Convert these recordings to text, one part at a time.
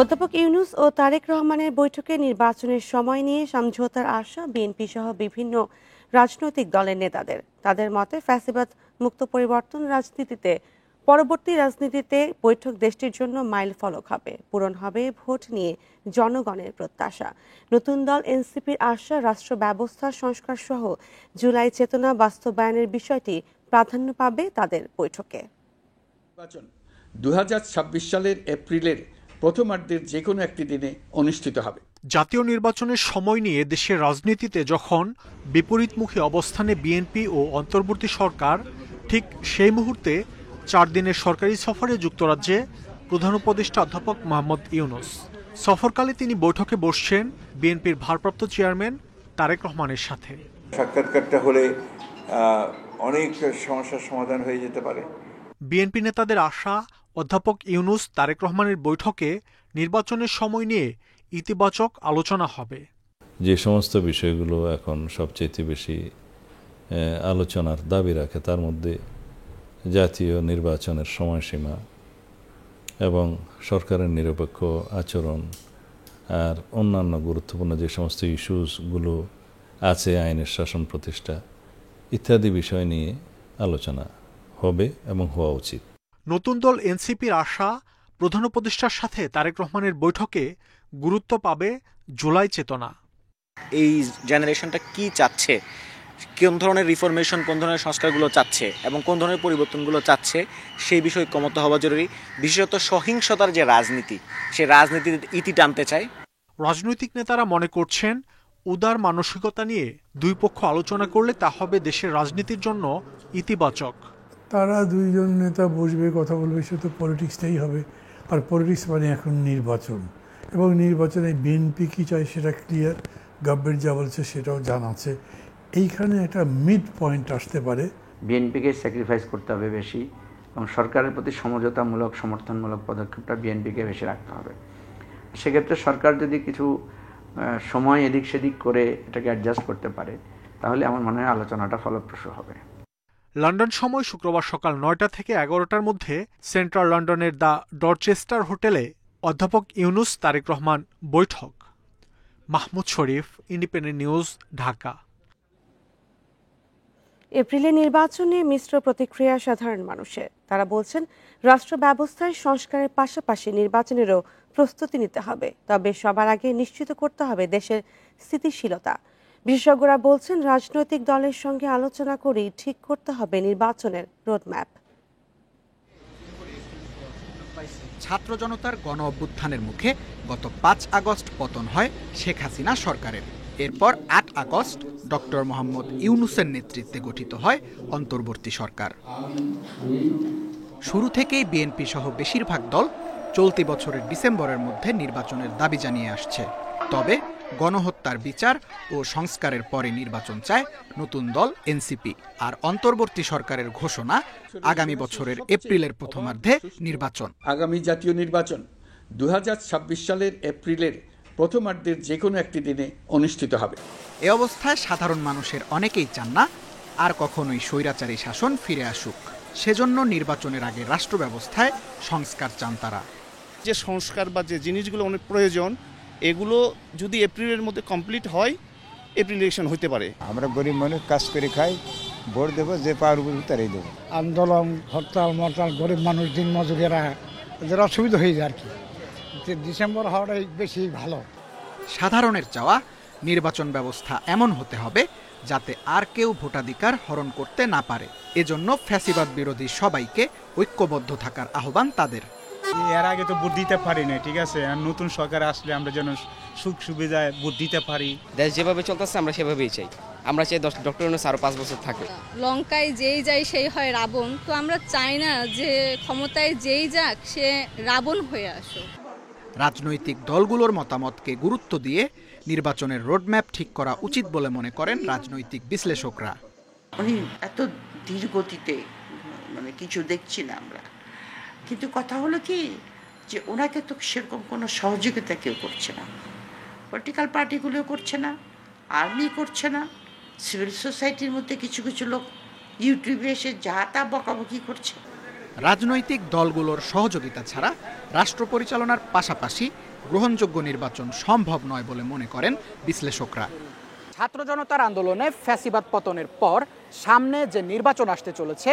অধ্যাপক ইউনূস ও তারেক রহমানের বৈঠকে নির্বাচনের সময় নিয়ে সমঝোতার আশা বিএনপি সহ বিভিন্ন রাজনৈতিক দলের নেতাদের। তাদের মতে ফ্যাসিবাদ মুক্ত পরিবর্তন রাজনীতিতে পরবর্তী রাজনীতিতে বৈঠক দেশটির জন্য মাইল ফলক হবে, পূরণ হবে ভোট নিয়ে জনগণের প্রত্যাশা। নতুন দল এনসিপির আশা রাষ্ট্র ব্যবস্থা সংস্কার সহ জুলাই চেতনা বাস্তবায়নের বিষয়টি প্রাধান্য পাবে তাদের বৈঠকে। 2026 সালের এপ্রিলের প্রথমার্ধের যে কোনো একটি দিনে অনুষ্ঠিত হবে। জাতীয় নির্বাচনের সময় নিয়ে দেশের রাজনীতিতে যখন বিপরীতমুখী অবস্থানে বিএনপি ও অন্তর্বর্তী সরকার, ঠিক সেই মুহূর্তে 4 দিনের সরকারি সফরে যুক্তরাজ্যে প্রধান উপদেষ্টা অধ্যাপক মোহাম্মদ ইউনূস। সফরকালে তিনি বৈঠকে বসছেন বিএনপির ভারপ্রাপ্ত চেয়ারম্যান তারেক রহমানের সাথে। সাক্ষাৎকারটা হলে অনেক সমস্যার সমাধান হয়ে যেতে পারে। বিএনপি নেতাদের আশা অধ্যাপক ইউনূস তারেক রহমানের বৈঠকে নির্বাচনের সময় নিয়ে ইতিবাচক আলোচনা হবে। যে সমস্ত বিষয়গুলো এখন সবচেয়ে বেশি আলোচনার দাবি রাখে তার মধ্যে জাতীয় নির্বাচনের সময়সীমা এবং সরকারের নিরপেক্ষ আচরণ আর অন্যান্য গুরুত্বপূর্ণ যে সমস্ত ইস্যুসগুলো আছে, আইনের শাসন প্রতিষ্ঠা ইত্যাদি বিষয় নিয়ে আলোচনা হবে এবং হওয়া উচিত। নতুন দল এনসিপির আশা প্রধান উপদেষ্টার সাথে তারেক রহমানের বৈঠকে গুরুত্ব পাবে জুলাই চেতনা। এই জেনারেশনটা কি চাচ্ছে, কোন ধরনের রিফরমেশন, কোন ধরনের সংস্কারগুলো চাচ্ছে এবং কোন ধরনের পরিবর্তনগুলো চাচ্ছে সেই বিষয়ে ঐকমত্য হওয়া জরুরি। বিশেষত সহিংসতার যে রাজনীতি, সে রাজনীতির ইতি টানতে চায়। রাজনৈতিক নেতারা মনে করছেন উদার মানসিকতা নিয়ে দুই পক্ষ আলোচনা করলে তা হবে দেশের রাজনীতির জন্য ইতিবাচক। তারা দুইজন নেতা বসবে, কথা বলবে, সে তো পলিটিক্সটাই হবে। আর পলিটিক্স মানে এখন নির্বাচন, এবং নির্বাচনে বিএনপি কী চায় সেটা ক্লিয়ার, গভর্নমেন্ট যা বলছে সেটাও জানা আছে। এইখানে একটা মিড পয়েন্ট আসতে পারে। বিএনপিকে স্যাক্রিফাইস করতে হবে বেশি, এবং সরকারের প্রতি সমঝোতামূলক সমর্থনমূলক পদক্ষেপটা বিএনপিকে বেশি রাখতে হবে। সেক্ষেত্রে সরকার যদি কিছু সময় এদিক সেদিক করে এটাকে অ্যাডজাস্ট করতে পারে, তাহলে আমার মনে হয় আলোচনাটা ফলপ্রসূ হবে। লন্ডন সময় শুক্রবার সকাল 9টা থেকে 11টার মধ্যে সেন্ট্রাল লন্ডনের দ্য ডরচেস্টার হোটেলে অধ্যাপক ইউনূস তারেক রহমান বৈঠক। মাহমুদ শরীফ, ইন্ডিপেন্ডেন্ট নিউজ, ঢাকা। এপ্রিলে নির্বাচনে মিশ্র প্রতিক্রিয়া সাধারণ মানুষের। তারা বলছেন রাষ্ট্র ব্যবস্থায় সংস্কারের পাশাপাশি নির্বাচনেরও প্রস্তুতি নিতে হবে, তবে সবার আগে নিশ্চিত করতে হবে দেশের স্থিতিশীলতা। বিশেষজ্ঞরা বলছেন রাজনৈতিক দলের সঙ্গে আলোচনা করেই ঠিক করতে হবে নির্বাচনের রোডম্যাপ। ছাত্র জনতার গণ অভ্যুত্থানের মুখে গত 5 আগস্ট পতন হয় শেখ হাসিনা সরকারের। এরপর 8 আগস্ট ডক্টর মোহাম্মদ ইউনূসের নেতৃত্বে গঠিত হয় অন্তর্বর্তী সরকার। শুরু থেকেই বিএনপি সহ বেশিরভাগ দল চলতি বছরের ডিসেম্বরের মধ্যে নির্বাচনের দাবি জানিয়ে আসছে। তবে গণহত্যার বিচার ও সংস্কারের পরে নির্বাচন চায় নতুন দল এনসিপি। আর অন্তর্বর্তী সরকারের ঘোষণা আগামী বছরের এপ্রিলের প্রথমার্ধে নির্বাচন। আগামী জাতীয় নির্বাচন 2026 সালের এপ্রিলের প্রথমার্ধের যে কোনো একটি দিনে অনুষ্ঠিত হবে। এ অবস্থায় সাধারণ মানুষের অনেকেই চান না আর কখনোই স্বৈরাচারী শাসন ফিরে আসুক। সেজন্য নির্বাচনের আগে রাষ্ট্র ব্যবস্থায় সংস্কার চান তারা। যে সংস্কার বা যে জিনিসগুলো অনেক প্রয়োজন, এগুলো যদি এপ্রিলের মধ্যে কমপ্লিট হয়, এপ্রিল ইলেকশন হতে পারে। আমরা গরিব মানুষ, কাজ করে খাই, ভোট দেবো, যে পারবো তারাই দেবো। আন্দোলন, হরতাল মরতাল, গরিব মানুষ, দিন মজুরেরা এদের অসুবিধা হয়ে যায় আর কি। ডিসেম্বর হওয়াটাই বেশি ভালো। সাধারণের চাওয়া নির্বাচন ব্যবস্থা এমন হতে হবে যাতে আর কেউ ভোটাধিকার হরণ করতে না পারে। এজন্য ফ্যাসিবাদ বিরোধী সবাইকে ঐক্যবদ্ধ থাকার আহ্বান তাদের। এর আগে তো ভোট দিতে পারি না, ঠিক আছে, আর নতুন সরকার আসলে আমরা যেন সুখ সুবিধায় ভোট দিতে পারি। দেশ যেভাবে চলতেছে আমরা সেভাবেই চাই। আমরা চাই ডক্টর ইউনূস আরো 5 বছর থাকে। লঙ্কায় যেই যায় সেই হয় রাবণ, তো আমরা চাই না যে ক্ষমতায় যেই যাক সে রাবণ হয়ে আসুক। রাজনৈতিক দলগুলোর মতামতকে গুরুত্ব দিয়ে নির্বাচনের রোডম্যাপ ঠিক করা উচিত বলে মনে করেন রাজনৈতিক বিশ্লেষকরা। এত ধীর গতিতে কিছু দেখছি না আমরা, কিন্তু কথা হলো কি যে ওনাকে তো সেরকম কোনো সহযোগিতা কেউ করছে না, পলিটিক্যাল পার্টিগুলো করছে না, আর্মি করছে না, সিভিল সোসাইটির মধ্যে কিছু কিছু লোক ইউটিউবে এসে যা তা বকাবকি করছে। রাজনৈতিক দলগুলোর সহযোগিতা ছাড়া রাষ্ট্র পরিচালনার পাশাপাশি গ্রহণযোগ্য নির্বাচন সম্ভব নয় বলে মনে করেন বিশ্লেষকরা। ছাত্র জনতার আন্দোলনে ফ্যাসিবাদ পতনের পর সামনে যে নির্বাচন আসতে চলেছে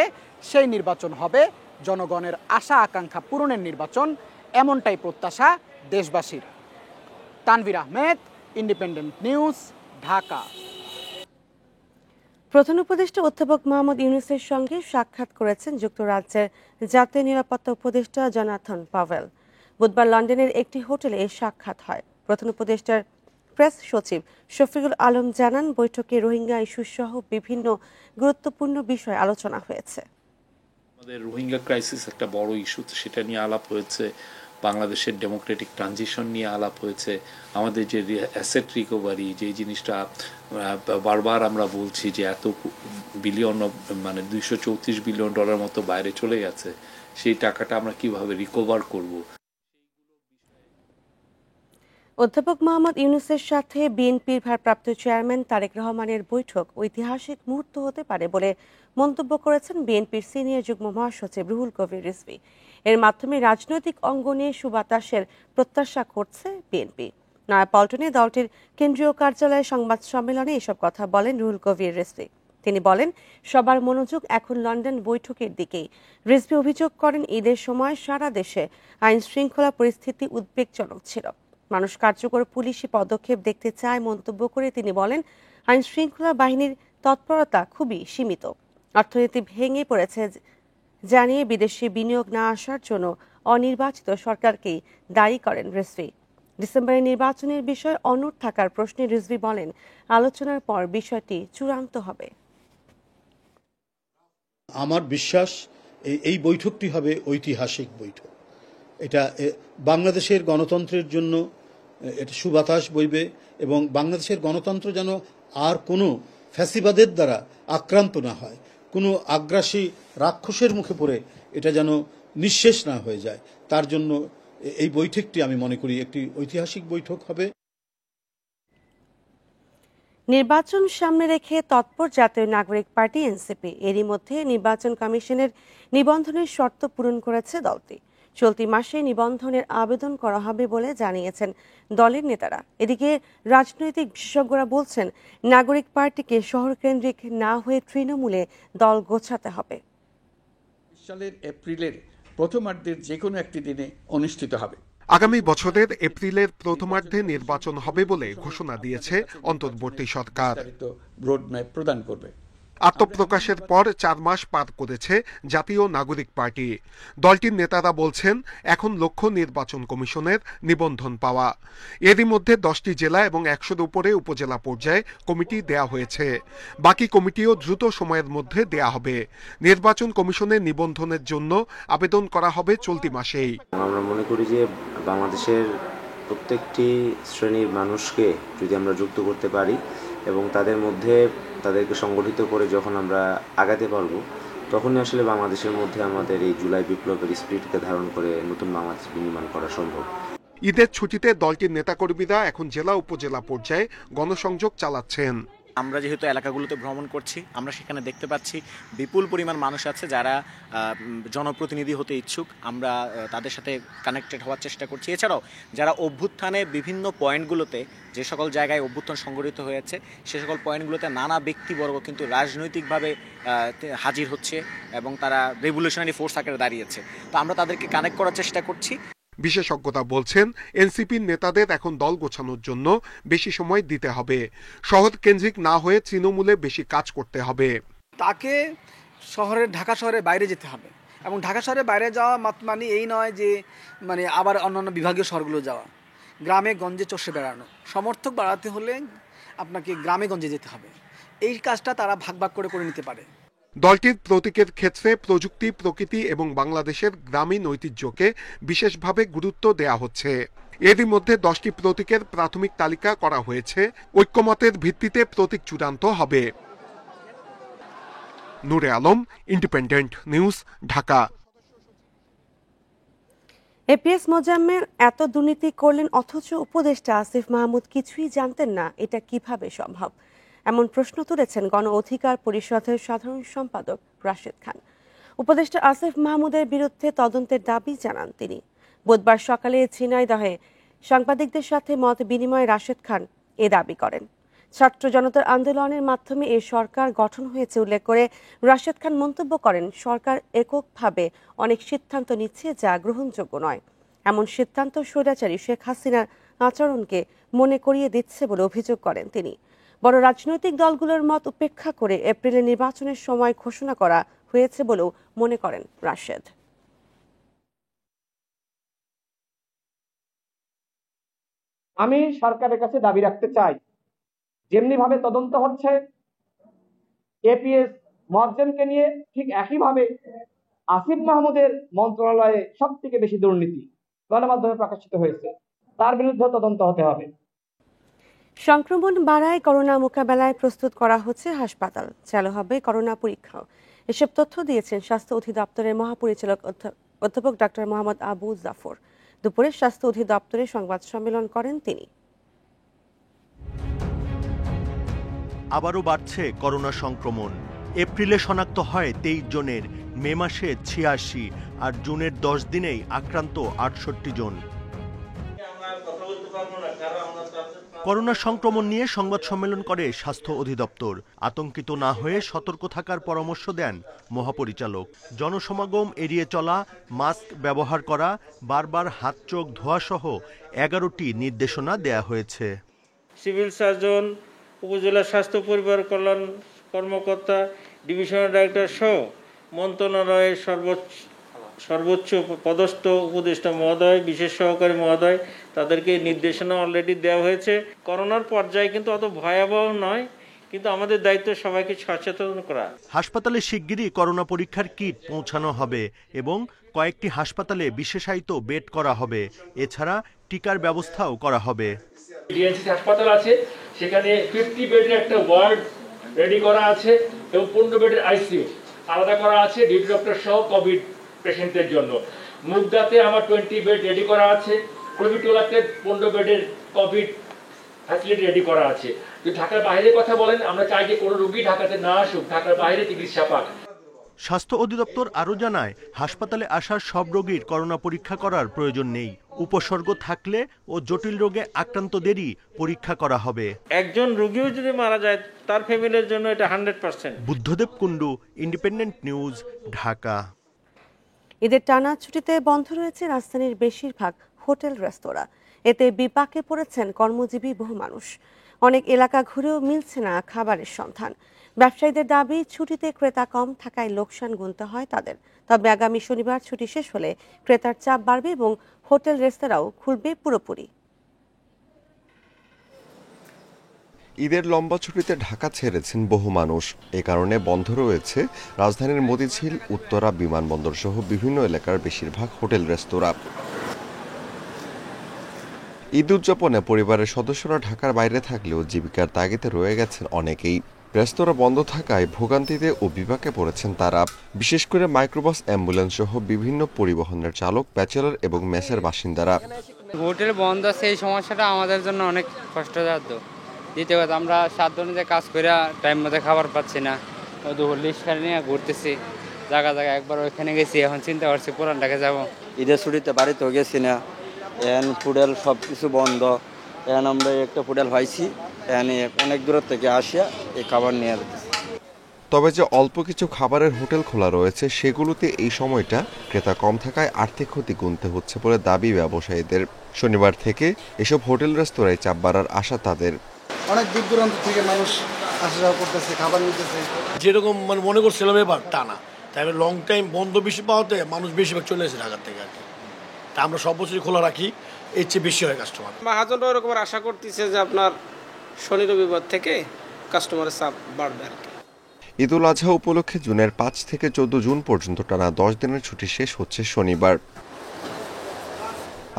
সেই নির্বাচন হবে জনগণের আশা আকাঙ্ক্ষা পূরণের নির্বাচন, এমনটাই প্রত্যাশা দেশবাসীর। Tanvir Ahmed, independent news, Dhaka. প্রধান উপদেষ্টা অধ্যাপক মোহাম্মদ ইউনূসের সঙ্গে সাক্ষাৎ করেছেন যুক্তরাজ্যের জাতীয় নিরাপত্তা উপদেষ্টা জোনাথন পাওয়েল। বুধবার লন্ডনের একটি হোটেলে এই সাক্ষাৎ হয়। প্রধান উপদেষ্টার প্রেস সচিব শফিকুল আলম জানান, বৈঠকে রোহিঙ্গা ইস্যু সহ বিভিন্ন গুরুত্বপূর্ণ বিষয় আলোচনা হয়েছে। আমাদের রোহিঙ্গা ক্রাইসিস একটা বড় ইস্যু, সেটা নিয়ে আলাপ হয়েছে। বাংলাদেশের ডেমোক্রেটিক ট্রানজিশন নিয়ে আলাপ হয়েছে। আমাদের যে অ্যাসেট রিকভারি, যে জিনিসটা বারবার আমরা বলছি যে এত বিলিয়ন, মানে $234 বিলিয়ন মতো বাইরে চলে গেছে, সেই টাকাটা আমরা কিভাবে রিকভার করব। অধ্যাপক মোহাম্মদ ইউনূসের সাথে বিএনপির ভারপ্রাপ্ত চেয়ারম্যান তারেক রহমানের বৈঠক ঐতিহাসিক মুহূর্ত হতে পারে বলে মন্তব্য করেছেন বিএনপির সিনিয়র যুগ্ম মহাসচিব রুহুল কবির রিজভী। এর মাধ্যমে রাজনৈতিক অঙ্গনে সুবাতাসের প্রত্যাশা করছে বিএনপি। নয়াপল্টনে দলটির কেন্দ্রীয় কার্যালয়ে সংবাদ সম্মেলনে এসব কথা বলেন রুহুল কবির রিজভী। তিনি বলেন, সবার মনোযোগ এখন লন্ডন বৈঠকের দিকেই। রিজভী অভিযোগ করেন, ঈদের সময় সারা দেশে আইন শৃঙ্খলা পরিস্থিতি উদ্বেগজনক ছিল। মানুষ কার্যকর পুলিশি পদক্ষেপ দেখতে চায় মন্তব্য করে তিনি বলেন, আইন শৃঙ্খলা বাহিনীর তৎপরতা খুবই সীমিত। অর্থনীতি ভেঙে পড়েছে জানিয়ে বিদেশি বিনিয়োগ না আসার জন্য অনির্বাচিত সরকারকেই দায়ী করেন রিজভী। ডিসেম্বরের নির্বাচনের বিষয়ে অনড় থাকার প্রশ্নে রিজভী বলেন, আলোচনার পর বিষয়টি চূড়ান্ত হবে। আমার বিশ্বাস এই বৈঠকটি হবে ঐতিহাসিক বৈঠক। এটা বাংলাদেশের গণতন্ত্রের জন্য এটা সুবাতাস বইবে এবং বাংলাদেশের গণতন্ত্র যেন আর কোনো ফ্যাসিবাদের দ্বারা আক্রান্ত না হয়, কোনো আগ্রাসী রাক্ষসের মুখে পড়ে এটা যেন নিঃশেষ না হয়ে যায়, তার জন্য এই বৈঠকটি আমি মনে করি একটি ঐতিহাসিক বৈঠক হবে। নির্বাচন সামনে রেখে তৎপর জাতীয় নাগরিক পার্টি এনসিপি। এরই মধ্যে নির্বাচন কমিশনের নিবন্ধনের শর্ত পূরণ করেছে দলটি। চলতি মাসে নিবন্ধনের আবেদন করা হবে বলে জানিয়েছেন দলের নেতারা। এদিকে রাজনৈতিক বিশেষজ্ঞরা বলছেন, নাগরিক পার্টিকে শহরকেন্দ্রিক না হয়ে তৃণমূলে দল গোছাতে হবে। সালের এপ্রিলের প্রথমার্ধের যে কোনো একটি দিনে অনুষ্ঠিত হবে। আগামী বছরের এপ্রিলের প্রথমার্ধে নির্বাচন হবে বলে ঘোষণা দিয়েছে অন্তর্বর্তী সরকার। রোডম্যাপ প্রদান করবে। আত্মপ্রকাশের পর 4 মাস পার করেছে জাতীয় নাগরিক পার্টি। দলটির নেতারা বলছেন, এখন লক্ষ্য নির্বাচন কমিশনের নিবন্ধন পাওয়া। এরই মধ্যে 10টি জেলা এবং 100-এর উপরে উপজেলা পর্যায়ে কমিটি দেয়া হয়েছে। বাকি কমিটিও দ্রুত সময়ের মধ্যে দেয়া হবে। নির্বাচন কমিশনের নিবন্ধনের জন্য আবেদন করা হবে চলতি মাসেই। আমরা মনে করি যে বাংলাদেশের প্রত্যেকটি শ্রেণীর মানুষকে যদি আমরা যুক্ত করতে পারি এবং তাদের মধ্যে তাদেরকে সংগঠিত করে যখন আমরা আগাতে পারবো, তখনই আসলে বাংলাদেশের মধ্যে আমাদের এই জুলাই বিপ্লবের স্পিরিটকে ধারণ করে নতুন বাংলাদেশ বিনির্মাণ করা সম্ভব। ঈদের ছুটিতে দলটির নেতাকর্মীরা এখন জেলা উপজেলা পর্যায়ে গণসংযোগ চালাচ্ছেন। আমরা যেহেতু এলাকাগুলোতে ভ্রমণ করছি, আমরা সেখানে দেখতে পাচ্ছি বিপুল পরিমাণ মানুষ আছে যারা জনপ্রতিনিধি হতে ইচ্ছুক। আমরা তাদের সাথে কানেক্টেড হওয়ার চেষ্টা করছি। এছাড়াও যারা অভ্যুত্থানে বিভিন্ন পয়েন্টগুলোতে, যে সকল জায়গায় অভ্যুত্থান সংঘটিত হয়েছে, সে সকল পয়েন্টগুলোতে নানা ব্যক্তিবর্গ কিন্তু রাজনৈতিকভাবে হাজির হচ্ছে এবং তারা রেভলিউশনারি ফোর্স আকারে দাঁড়িয়েছে। তো আমরা তাদেরকে কানেক্ট করার চেষ্টা করছি। বিশেষজ্ঞরা বলছেন, এনসিপির নেতাদের এখন দল গোছানোর জন্য বেশি সময় দিতে হবে। শহর কেন্দ্রিক না হয়ে তৃণমূলে বেশি কাজ করতে হবে। তাকে ঢাকা শহরের বাইরে যেতে হবে এবং ঢাকা শহরের বাইরে যাওয়া মানে এই নয় যে মানে আবার অন্যান্য বিভাগীয় শহরগুলো যাওয়া, গ্রামে গঞ্জে চষে বেড়ানো। সমর্থক বাড়াতে হলে আপনাকে গ্রামে গঞ্জে যেতে হবে। এই কাজটা তারা ভাগ ভাগ করে নিতে পারে। দলটির প্রতীকের ক্ষেত্রে প্রযুক্তি, প্রকৃতি এবং বাংলাদেশের গ্রামীণ ঐতিহ্যকে বিশেষভাবে গুরুত্ব দেয়া হচ্ছে। এরই মধ্যে 10টি প্রতীকের প্রাথমিক তালিকা করা হয়েছে। ঐক্যমতের ভিত্তিতে প্রতীক চূড়ান্ত হবে। Nure Alam, independent news, Dhaka. APS Mozammel এত দুর্নীতি করলেন অথচ উপদেষ্টা আসিফ মাহমুদ কিছুই জানতেন না, এটা কিভাবে সম্ভব? এমন প্রশ্ন তুলেছেন গণ অধিকার পরিষদের সাধারণ সম্পাদক রাশেদ খান। উপদেষ্টা আসিফ মাহমুদের বিরুদ্ধে তদন্তের দাবি জানান তিনি। বুধবার সকালে ঝিনাইদহে সাংবাদিকদের সাথে মত বিনিময়ে রাশেদ খান এ দাবি করেন। ছাত্র জনতার আন্দোলনের মাধ্যমে এই সরকার গঠন হয়েছে উল্লেখ করে রাশেদ খান মন্তব্য করেন, সরকার এককভাবে অনেক সিদ্ধান্ত নিচ্ছে যা গ্রহণযোগ্য নয়। এমন সিদ্ধান্ত স্বৈরাচারী শেখ হাসিনার আচরণকে মনে করিয়ে দিচ্ছে বলে অভিযোগ করেন তিনি। বড় রাজনৈতিক দলগুলোর মত উপেক্ষা করে এপ্রিলে নির্বাচনের সময় ঘোষণা করা হয়েছে বলেও মনে করেন রাশেদ। আমি সরকারের কাছে দাবি রাখতে চাই, যেমনি ভাবে তদন্ত হচ্ছে এপিএস মহাজনকে নিয়ে, ঠিক একইভাবে আসিফ মাহমুদের মন্ত্রণালয়ে সব থেকে বেশি দুর্নীতি গণমাধ্যমে প্রকাশিত হয়েছে, তার বিরুদ্ধে তদন্ত হতে হবে। সংক্রমণ বাড়ায় করোনা মোকাবেলায় প্রস্তুত করা হচ্ছে হাসপাতাল, চালু হবে করোনা পরীক্ষাও। এসব তথ্য দিয়েছেন স্বাস্থ্য অধিদপ্তরের মহাপরিচালক অধ্যাপক ডক্টর মোহাম্মদ আবু জাফর। দুপুরে স্বাস্থ্য অধিদপ্তরে সংবাদ সম্মেলন করেন তিনি। আবারও বাড়ছে করোনা সংক্রমণ। এপ্রিলে শনাক্ত হয় 23 জনের, মে মাসে 86 আর জুনের 10 দিনেই আক্রান্ত 68 জন। করোনা সংক্রমণ নিয়ে সংবাদ সম্মেলন করে স্বাস্থ্য অধিদপ্তর। আতঙ্কিত না হয়ে সতর্ক থাকার পরামর্শ দেন মহাপরিচালক। জনসমাগম এড়িয়ে চলা, মাস্ক ব্যবহার করা, বারবার হাত চোখ ধোয়া সহ 11টি নির্দেশনা দেয়া হয়েছে। সিভিল সার্জন, উপজেলা স্বাস্থ্য পরিবার কল্যাণ কর্মকর্তা, ডিভিশনাল ডাইরেক্টর সহ মন্ত্রণালয়ের সর্বোচ্চ পদস্থ উপদেষ্টা মহোদয়, বিশেষ সহকারী মহোদয়, তাদেরকে নির্দেশনা অলরেডি দেওয়া হয়েছে। করোনার পর্যায়ে কিন্তু অত ভয়াবহ নয়, কিন্তু আমাদের দায়িত্ব সবাইকে সচেতন করা। হাসপাতালে শিগগিরই করোনা পরীক্ষার কিট পৌঁছানো হবে এবং কয়েকটি হাসপাতালে বিশেষায়িত বেড করা হবে। এছাড়া টিকার ব্যবস্থাও করা হবে। ডিএনসি হাসপাতাল আছে, সেখানে 50 বেডের একটা ওয়ার্ড রেডি করা আছে এবং 15 বেডের আইসিইউ আলাদা করা আছে ডিউটি ডক্টর সহ কোভিড পেশেন্টদের জন্য। মুগদাতে আমার 20 বেড রেডি করা আছে, প্রবিটোলাতে 15 বেডের কোভিড ফ্যাসিলিটি রেডি করা আছে। যদি ঢাকার বাইরে কথা বলেন, আমরা চাই যে কোনো রোগী ঢাকাতে না আসুক, ঢাকার বাইরে চিকিৎসা পাক। স্বাস্থ্য অধিদপ্তর আরও জানায়, হাসপাতালে আসার সব রোগীর করোনা পরীক্ষা করার প্রয়োজন নেই। উপসর্গ থাকলে ও জটিল রোগে আক্রান্তদেরই পরীক্ষা করা হবে। একজন রোগীও যদি মারা যায়, তার ফ্যামিলির জন্য এটা 100%। Buddhadeb Kundu, independent news, Dhaka. ঈদের টানা ছুটিতে বন্ধ রয়েছে রাজধানীর বেশিরভাগ হোটেল রেস্তোরাঁ। এতে বিপাকে পড়েছেন কর্মজীবী বহু মানুষ। অনেক এলাকা ঘুরেও মিলছে না খাবারের সন্ধান। ব্যবসায়ীদের দাবি, ছুটিতে ক্রেতা কম থাকায় লোকসান গুনতে হয় তাদের। তবে আগামী শনিবার ছুটি শেষ হলে ক্রেতার চাপ বাড়বে এবং হোটেল রেস্তোরাঁও খুলবে পুরোপুরি। ঈদের লম্বা ছুটিতে ঢাকা ছেড়েছেন বহু মানুষ। এ কারণে বন্ধ রয়েছে রাজধানীর মতিঝিল, উত্তরা, বিমানবন্দর সহ বিভিন্ন এলাকার বেশিরভাগ হোটেল রেস্তোরাঁ। ঈদ উদযাপনে পরিবারের সদস্যরা ঢাকার বাইরে থাকলেও জীবিকার তাগিদে রয়ে গেছেন অনেকেই। রেস্তোরাঁ বন্ধ থাকায় ভোগান্তিতে ও বিপাকে পড়েছেন তারা। বিশেষ করে মাইক্রোবাস, অ্যাম্বুলেন্স সহ বিভিন্ন পরিবহনের চালক, ব্যাচেলর এবং মেসের বাসিন্দারা। হোটেল বন্ধ আছে, এই সমস্যাটা আমাদের জন্য অনেক কষ্টসাধ্য। দ্বিতীয় কথা, আমরা 7 দিনে কাজ করে টাইম মতো খাবার পাচ্ছি না। লিস্ট নিয়ে ঘুরতেছি জায়গা জায়গা, একবার ওইখানে গেছি, এখন চিন্তা করছি পুরান ঢাকা যাবো। ঈদের ছুটিতে বাড়িতেও গেছি না, এখন হোটেল সব কিছু বন্ধ। এখন আমরা একটা হোটেল পাইছি, অনেক দূর থেকে আসিয়া এই খাবার নিয়ে যেতেছি। তবে যে অল্প কিছু খাবারের হোটেল খোলা রয়েছে, সেগুলোতে এই সময়টা ক্রেতা কম থাকায় আর্থিক ক্ষতি গুনতে হচ্ছে বলে দাবি ব্যবসায়ীদের। শনিবার থেকে এসব হোটেল রেস্তোরাঁয় চাপ বাড়ার আশা তাদের। অনেক দূর দূরান্ত থেকে মানুষ আসা যাওয়া করতেছে, খাবার নিতেছে। যেরকম মানে করছিলাম এবার তা না, তাই লং টাইম বন্ধ বেশি পাওয়াতে মানুষ বেশিরভাগ চলে এসেছে ঢাকার থেকে আর কি। তা আমরা সব বছরই খোলা রাখি, এর চেয়ে বেশি হয় কাস্টমার। মহাজনরা এরকম আশা করতেছে যে আপনার শনি রবিবার থেকে কাস্টমারের চাপ বাড়বে আর কি। ঈদুল আজহা উপলক্ষে জুনের 5 থেকে 14 জুন পর্যন্ত টানা 10 দিনের ছুটি শেষ হচ্ছে শনিবার।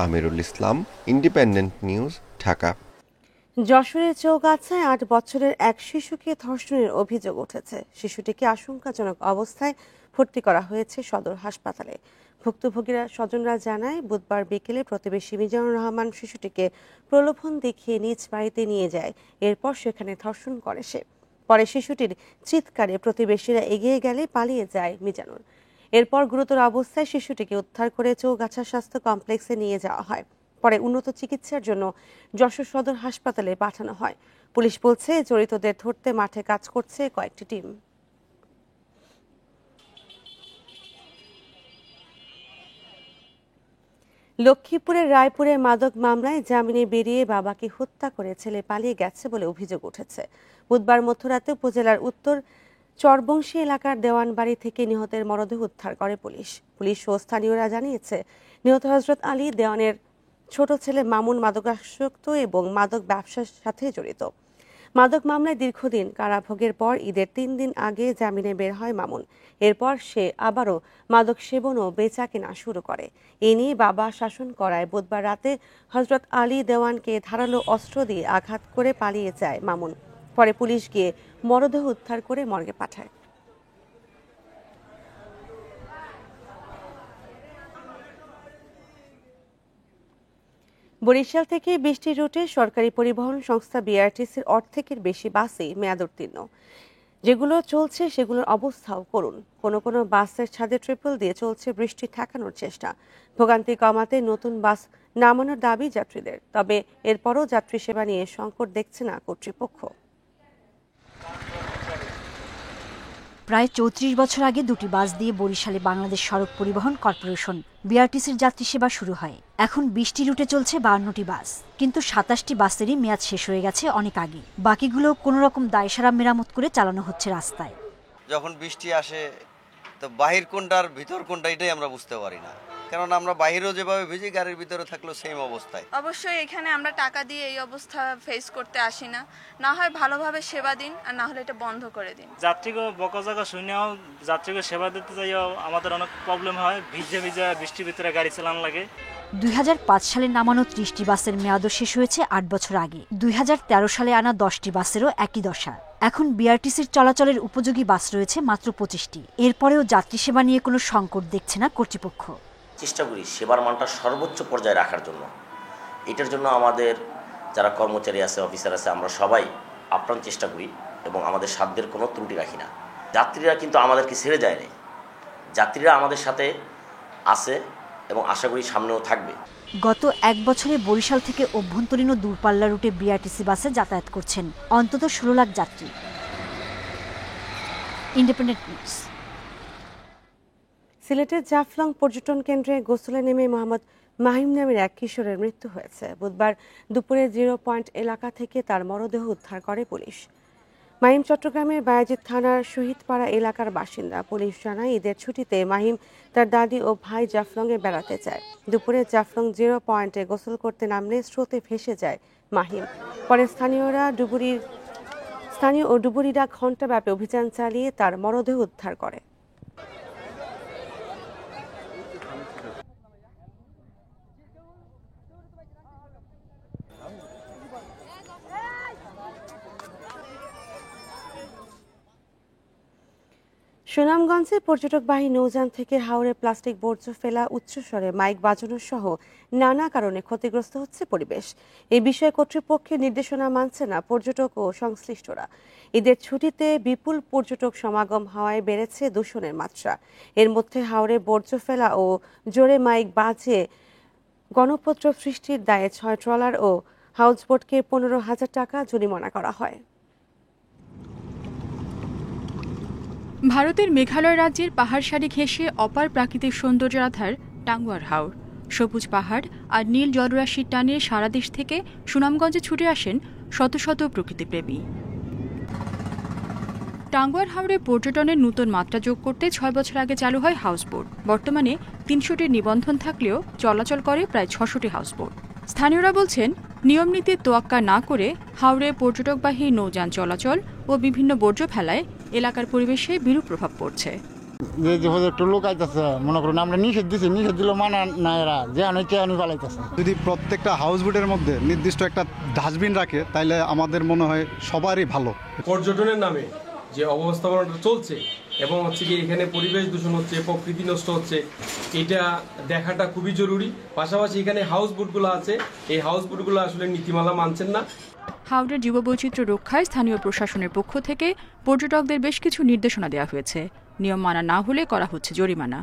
Amirul Islam, independent news, Dhaka. যশোরের চৌগাছায় 8 বছরের এক শিশুকে ধর্ষণের অভিযোগ উঠেছে। শিশুটিকে আশঙ্কাজনক অবস্থায় ভর্তি করা হয়েছে সদর হাসপাতালে। ভুক্তভোগীরা স্বজনরা জানায়, বুধবার বিকেলে প্রতিবেশী মিজানুর রহমান শিশুটিকে প্রলোভন দেখিয়ে নিজ বাড়িতে নিয়ে যায়। এরপর সেখানে ধর্ষণ করে সে। পরে শিশুটির চিৎকারে প্রতিবেশীরা এগিয়ে গেলে পালিয়ে যায় মিজানুর। এরপর গুরুতর অবস্থায় শিশুটিকে উদ্ধার করে চৌগাছা স্বাস্থ্য কমপ্লেক্সে নিয়ে যাওয়া হয়। পরে উন্নত চিকিৎসার জন্য যশোর সদর হাসপাতালে পাঠানো হয়। পুলিশ বলছে জড়িতদের ধরতে মাঠে কাজ করছে কয়েকটি টিম। লক্ষ্মীপুরের রায়পুরে মাদক মামলায় জামিনে বেরিয়ে বাবাকে হত্যা করে ছেলে পালিয়ে গেছে বলে অভিযোগ উঠেছে। বুধবার মধ্যরাতে উপজেলার উত্তর চরবংশী এলাকার দেওয়ানবাড়ি থেকে নিহতের মরদেহ উদ্ধার করে পুলিশ ও স্থানীয়রা জানিয়েছে নিহত হযরত আলী দেওয়ানের ছোট ছেলে মামুন মাদকাসক্ত এবং মাদক ব্যবসার সাথে জড়িত। মাদক মামলায় দীর্ঘদিন কারাভোগের পর ঈদের 3 দিন আগে জামিনে বের হয় মামুন। এরপর সে আবারও মাদক সেবন ও বেচা কেনা শুরু করে। এ নিয়ে বাবা শাসন করায় বুধবার রাতে হযরত আলী দেওয়ানকে ধারালো অস্ত্র দিয়ে আঘাত করে পালিয়ে যায় মামুন। পরে পুলিশ গিয়ে মরদেহ উদ্ধার করে মর্গে পাঠায়। বরিশাল থেকে 20টি রুটে সরকারি পরিবহন সংস্থা বিআরটিসির অর্ধেকের বেশি বাসই মেয়াদোত্তীর্ণ। যেগুলো চলছে সেগুলোর অবস্থাও করুন। কোনো বাসের ছাদে ট্রিপল দিয়ে চলছে বৃষ্টি ঠেকানোর চেষ্টা। ভোগান্তি কমাতে নতুন বাস নামানোর দাবি যাত্রীদের। তবে এরপরও যাত্রী সেবা নিয়ে সংকট দেখছে না কর্তৃপক্ষ। প্রায় 34 বছর আগে দুটি বাস দিয়ে বরিশালে বাংলাদেশ সড়ক পরিবহন কর্পোরেশন বিআরটিসির যাত্রী সেবা শুরু হয়। এখন 20টি রুটে চলছে 52টি বাস, কিন্তু 27টি বাসেরই মেয়াদ শেষ হয়ে গেছে অনেক আগে। বাকিগুলো কোনো রকম দায়সারা মেরামত করে চালানো হচ্ছে রাস্তায়। যখন বৃষ্টি আসে তো বাহির কোনটার ভিতর কোনটা এটাই আমরা বুঝতে পারি না, কারণ আমরা বাহিরেও যেভাবে ভিজি গাড়ির ভিতরে থাকলেও সেম অবস্থায়। অবশ্যই এখানে আমরা টাকা দিয়ে এই অবস্থা ফেস করতে আসি না। না হয় ভালোভাবে সেবা দিন, আর না হলে এটা বন্ধ করে দিন। যাত্রীকে বকাঝকা শুনেও যাত্রীকে সেবা দিতে যাইও আমাদের অনেক প্রবলেম হয়। ভিজে বৃষ্টির ভিতরে গাড়ি চালানো লাগে। 2005 সালে নামানো 30টি বাসের মেয়াদও শেষ হয়েছে 8 বছর আগে। 2013 সালে আনা 10টি বাসেরও একই দশা। এখন বিআরটিসির চলাচলের উপযোগী বাস রয়েছে মাত্র 25টি। এরপরেও যাত্রী সেবা নিয়ে কোনো সংকট দেখছে না কর্তৃপক্ষ। চেষ্টা করি সেবার মানটা সর্বোচ্চ পর্যায়ে রাখার জন্য। এটার জন্য আমাদের যারা কর্মচারী আছে, অফিসার আছে, আমরা সবাই আপ্রাণ চেষ্টা করি এবং আমাদের সাধ্যের কোনো ত্রুটি রাখি না। যাত্রীরা কিন্তু আমাদেরকে ছেড়ে যায়নি, যাত্রীরা আমাদের সাথে আছে এবং আশা করি সামনেও থাকবে। গত 1 বছরে বরিশাল থেকে অভ্যন্তরীণ ও দূরপাল্লা রুটে বিআরটিসি বাসে যাতায়াত করছেন অন্তত 16 লাখ যাত্রী। Independent news. সিলেটের জাফলং পর্যটন কেন্দ্রে গোসলে নেমে মোহাম্মদ মাহিম নামের এক কিশোরের মৃত্যু হয়েছে। বুধবার দুপুরে 0 পয়েন্ট এলাকা থেকে তার মরদেহ উদ্ধার করে পুলিশ। মাহিম চট্টগ্রামের বায়েজিদ থানার শহীদপাড়া এলাকার বাসিন্দা। পুলিশ জানায় ঈদের ছুটিতে মাহিম তার দাদি ও ভাই জাফলংয়ে বেড়াতে যায়। দুপুরে জাফলং 0 পয়েন্টে গোসল করতে নামলে স্রোতে ভেসে যায় মাহিম। পরে স্থানীয় ও ডুবুরিরা ঘণ্টাব্যাপী অভিযান চালিয়ে তার মরদেহ উদ্ধার করে। সুনামগঞ্জে পর্যটকবাহী নৌযান থেকে হাওরে প্লাস্টিক বর্জ্য ফেলা, উচ্চস্বরে মাইক বাজানো সহ নানা কারণে ক্ষতিগ্রস্ত হচ্ছে পরিবেশ। এই বিষয়ে কর্তৃপক্ষের নির্দেশনা মানছে না পর্যটক ও সংশ্লিষ্টরা। ঈদের ছুটিতে বিপুল পর্যটক সমাগম হওয়ায় বেড়েছে দূষণের মাত্রা। এর মধ্যে হাওরে বর্জ্য ফেলা ও জোরে মাইক বাজিয়ে গণউপদ্রব সৃষ্টির দায়ে 6 ট্রলার ও হাউসবোটকে 15,000 টাকা জরিমানা করা হয়। ভারতের মেঘালয় রাজ্যের পাহাড় সারি ঘেঁষে অপার প্রাকৃতিক সৌন্দর্যের আধার টাঙ্গুয়ার হাওর। সবুজ পাহাড় আর নীল জলরাশির টানে সারা দেশ থেকে সুনামগঞ্জে ছুটে আসেন শত শত প্রকৃতিপ্রেমী। টাঙ্গুয়ার হাওরে পর্যটনের নতুন মাত্রা যোগ করতে 6 বছর আগে চালু হয় হাউসবোট। বর্তমানে 300টির নিবন্ধন থাকলেও চলাচল করে প্রায় 600টি হাউসবোট। স্থানীয়রা বলছেন, নিয়ম নীতির তোয়াক্কা না করে হাওরে পর্যটকবাহী নৌযান চলাচল ও বিভিন্ন বর্জ্য ফেলায় এলাকার পরিবেশে বিরূপ প্রভাব পড়ছে। একটু লোক আইতেছে, মনে করুন আমরা নিষেধ দিচ্ছি, নিষেধ দিল মানা না, এরা যে আনি পালাইতেছে। যদি প্রত্যেকটা হাউসবোটের মধ্যে নির্দিষ্ট একটা ডাস্টবিন রাখে তাহলে আমাদের মনে হয় সবারই ভালো। পর্যটনের নামে যে অবস্থাপনাটা চলছে এবং হচ্ছে কি এখানে পরিবেশ দূষণ হচ্ছে, প্রকৃতি নষ্ট হচ্ছে, এটা দেখাটা খুবই জরুরি। পাশাপাশি এখানে হাউসবোটগুলো আছে, এই হাউসবোটগুলো আসলে নীতিমালা মানছেন না। হাওড়ের জীববৈচিত্র্য রক্ষায় স্থানীয় প্রশাসনের পক্ষ থেকে পর্যটকদের বেশ কিছু নির্দেশনা দেওয়া হয়েছে। নিয়ম মানা না হলে করা হচ্ছে জরিমানা।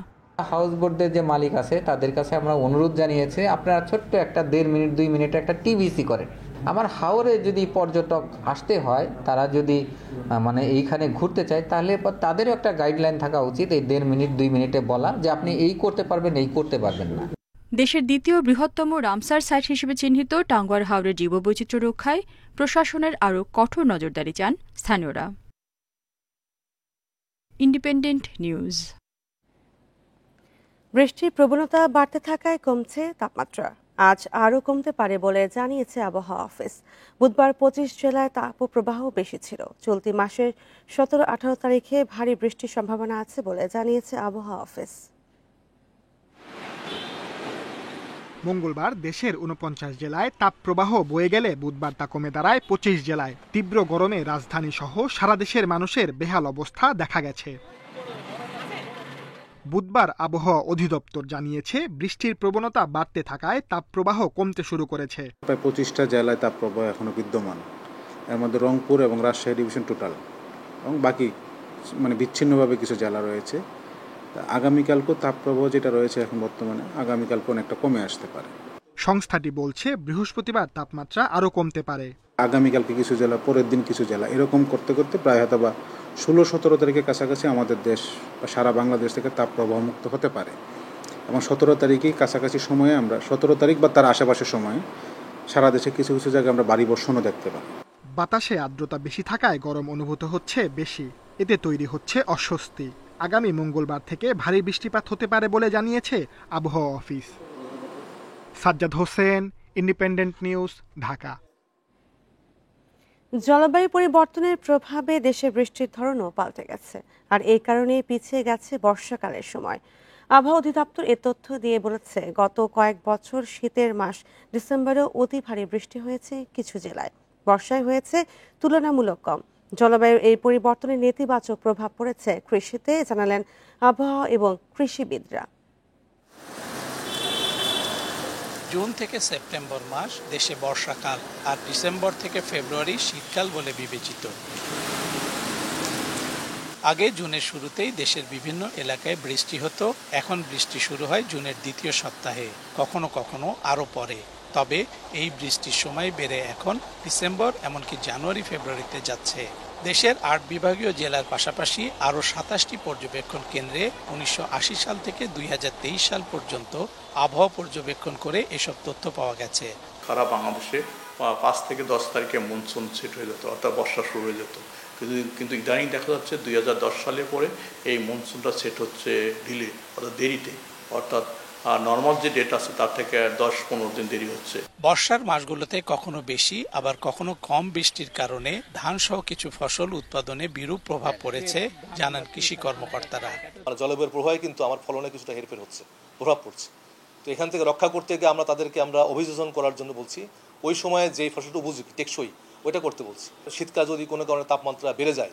হাউস বোর্ডের যে মালিক আছে তাদের কাছে আমরা অনুরোধ জানিয়েছি, আপনারা ছোট্ট একটা 1.5 মিনিট 2 মিনিট একটা টিভিসি করেন। আমার হাওরে যদি পর্যটক আসতে হয়, তারা যদি মানে এইখানে ঘুরতে চায়, তাহলে তাদেরও একটা গাইডলাইন থাকা উচিত, এই 1.5 মিনিট 2 মিনিটে বলা যে আপনি এই করতে পারবেন, এই করতে পারবেন না। দেশের দ্বিতীয় বৃহত্তম রামসার সাইট হিসেবে চিহ্নিত টাঙ্গুয়ার হাওরের জীববৈচিত্র্য রক্ষায় প্রশাসনের আরও কঠোর নজরদারি চান স্থানীয়রা। Independent news. বৃষ্টির প্রবণতা বাড়তে থাকায় কমছে তাপমাত্রা। আজ আরও কমতে পারে বলে জানিয়েছে আবহাওয়া অফিস। বুধবার 25 জেলায় তাপপ্রবাহ বেশি ছিল। চলতি মাসের 17-18 তারিখে ভারী বৃষ্টির সম্ভাবনা আছে বলে জানিয়েছে আবহাওয়া অফিস। মঙ্গলবার দেশের 49 জেলায় তাপপ্রবাহ বয়ে গেলে বুধবার তা কমে দাঁড়ায় 25 জেলায়। তীব্র গরমে রাজধানী সহ সারা দেশের মানুষের বেহাল অবস্থা দেখা গেছে। বুধবার আবহাওয়া অধিদপ্তর জানিয়েছে, বৃষ্টির প্রবণতা বাড়তে থাকায় তাপপ্রবাহ কমতে শুরু করেছে। প্রায় 25টা জেলায় তাপপ্রবাহ এখনো বিদ্যমান, এর মধ্যে রংপুর এবং রাজশাহী ডিভিশন টোটাল, এবং বাকি মানে বিচ্ছিন্নভাবে কিছু জেলা রয়েছে। আগামীকালকেও তাপপ্রবাহ যেটা রয়েছে এখন বর্তমানে, আগামীকালকে অনেকটা কমে আসতে পারে। সংস্থাটি বলছে বৃহস্পতিবার তাপমাত্রা আরও কমতে পারে। আগামীকালকে কিছু জেলা, পরের দিন কিছু জেলা, এরকম করতে করতে প্রায় হয়তো বা 16-17 তারিখের কাছাকাছি আমাদের দেশ বা সারা বাংলাদেশ থেকে তাপপ্রবাহ মুক্ত হতে পারে। এবং 17 তারিখেই কাছাকাছি সময়ে আমরা 17 তারিখ বা তার আশেপাশের সময়ে সারা দেশে কিছু কিছু জায়গায় আমরা ভারী বর্ষণও দেখতে পাই। বাতাসে আর্দ্রতা বেশি থাকায় গরম অনুভূত হচ্ছে বেশি, এতে তৈরি হচ্ছে অস্বস্তি। আগামী মঙ্গলবার থেকে ভারী বৃষ্টিপাত হতে পারে বলে জানিয়েছে আবহাওয়া office. Sajjad Hossain, independent news, Dhaka. জলবায়ু পরিবর্তনের প্রভাবে দেশে বৃষ্টির ধরনও পাল্টে গেছে, আর এই কারণে পিছিয়ে গেছে বর্ষাকালের সময়। আবহাওয়া অধিদপ্তর এ তথ্য দিয়ে বলেছে, গত কয়েক বছর শীতের মাস ডিসেম্বরেও অতি ভারী বৃষ্টি হয়েছে কিছু জেলায়। বর্ষায় হয়েছে তুলনামূলক কম। জলবায়ুর এই পরিবর্তনের নেতিবাচক প্রভাব পড়েছে কৃষিতে, জানালেন আবহাওয়া এবং কৃষিবিদরা। জুন থেকে সেপ্টেম্বর মাস দেশে বর্ষাকাল, আর ডিসেম্বর থেকে ফেব্রুয়ারি শীতকাল বলে বিবেচিত। আগে জুনের শুরুতেই দেশের বিভিন্ন এলাকায় বৃষ্টি হতো, এখন বৃষ্টি শুরু হয় জুনের দ্বিতীয় সপ্তাহে, কখনো কখনো আরও পরে। তবে এই বৃষ্টির সময় বেড়ে এখন ডিসেম্বর, এমনকি জানুয়ারি ফেব্রুয়ারিতে যাচ্ছে। দেশের 8 বিভাগীয় জেলার পাশাপাশি আরও 27টি পর্যবেক্ষণ কেন্দ্রে 1980 সাল থেকে 2023 সাল পর্যন্ত আবহাওয়া পর্যবেক্ষণ করে এসব তথ্য পাওয়া গেছে। সারা বাংলাদেশে 5 থেকে 10 তারিখে মনসুন সেট হয়ে যেত, অর্থাৎ বর্ষা শুরু হয়ে যেত। কিন্তু ইদানিং দেখা যাচ্ছে 2010 সালের পরে এই মনসুনটা সেট হচ্ছে ডিলে, অর্থাৎ দেরিতে, অর্থাৎ নর্মাল যে ডেট আছে তার থেকে 10-15 দিন দেরি হচ্ছে। বর্ষার মাসগুলোতে কখনো বেশি আবার কখনো কম বৃষ্টির কারণে ধান সহ কিছু ফসল উৎপাদনে বিরূপ প্রভাব পড়েছে, জানান কৃষি কর্মকর্তারা। জলবায়ুর প্রভাবে কিন্তু আমার ফলনে কিছুটা হেরফের হচ্ছে, প্রভাব পড়ছে। তো এখান থেকে রক্ষা করতে গিয়ে তাদেরকে আমরা অভিযোজন করার জন্য বলছি, ওই সময়ে যে ফসলটা উপযোগী টেকসই ওইটা করতে বলছি। শীতকাল যদি কোনো কারণে তাপমাত্রা বেড়ে যায়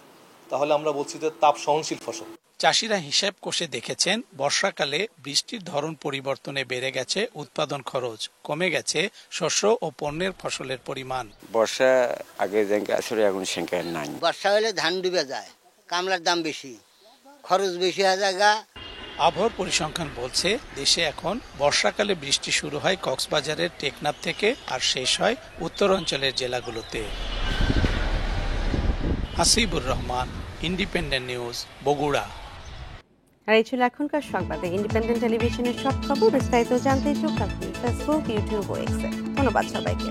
তাহলে আমরা বলছি যে তাপ সহনশীল ফসল। চাষিরা হিসাব কষে দেখেছেন, বর্ষাকালে বৃষ্টির ধরন পরিবর্তনে বেড়ে গেছে উৎপাদন খরচ, কমে গেছে শস্য ও পণ্যের ফসলের পরিমাণ। বর্ষা আগে আসলে এখন সংখ্যা নাই। বর্ষা হলে ধান ডুবে যায়, কামলার দাম বেশি, খরচ বেশি হয়ে যায়। আবহাওয়ার পরিসংখ্যান বলছে, দেশে এখন বর্ষাকালে বৃষ্টি শুরু হয় কক্সবাজারের টেকনাফ থেকে আর শেষ হয় উত্তরাঞ্চলের জেলাগুলোতে। Hasibur Rahman, independent news, Bogura. আর এই ছিল এখনকার সংবাদে। ইন্ডিপেন্ডেন্ট টেলিভিশনের সব খবর বিস্তারিত জানতে চোখ রাখুন ফেসবুক, ইউটিউব ও এক্সে। ধন্যবাদ সবাইকে।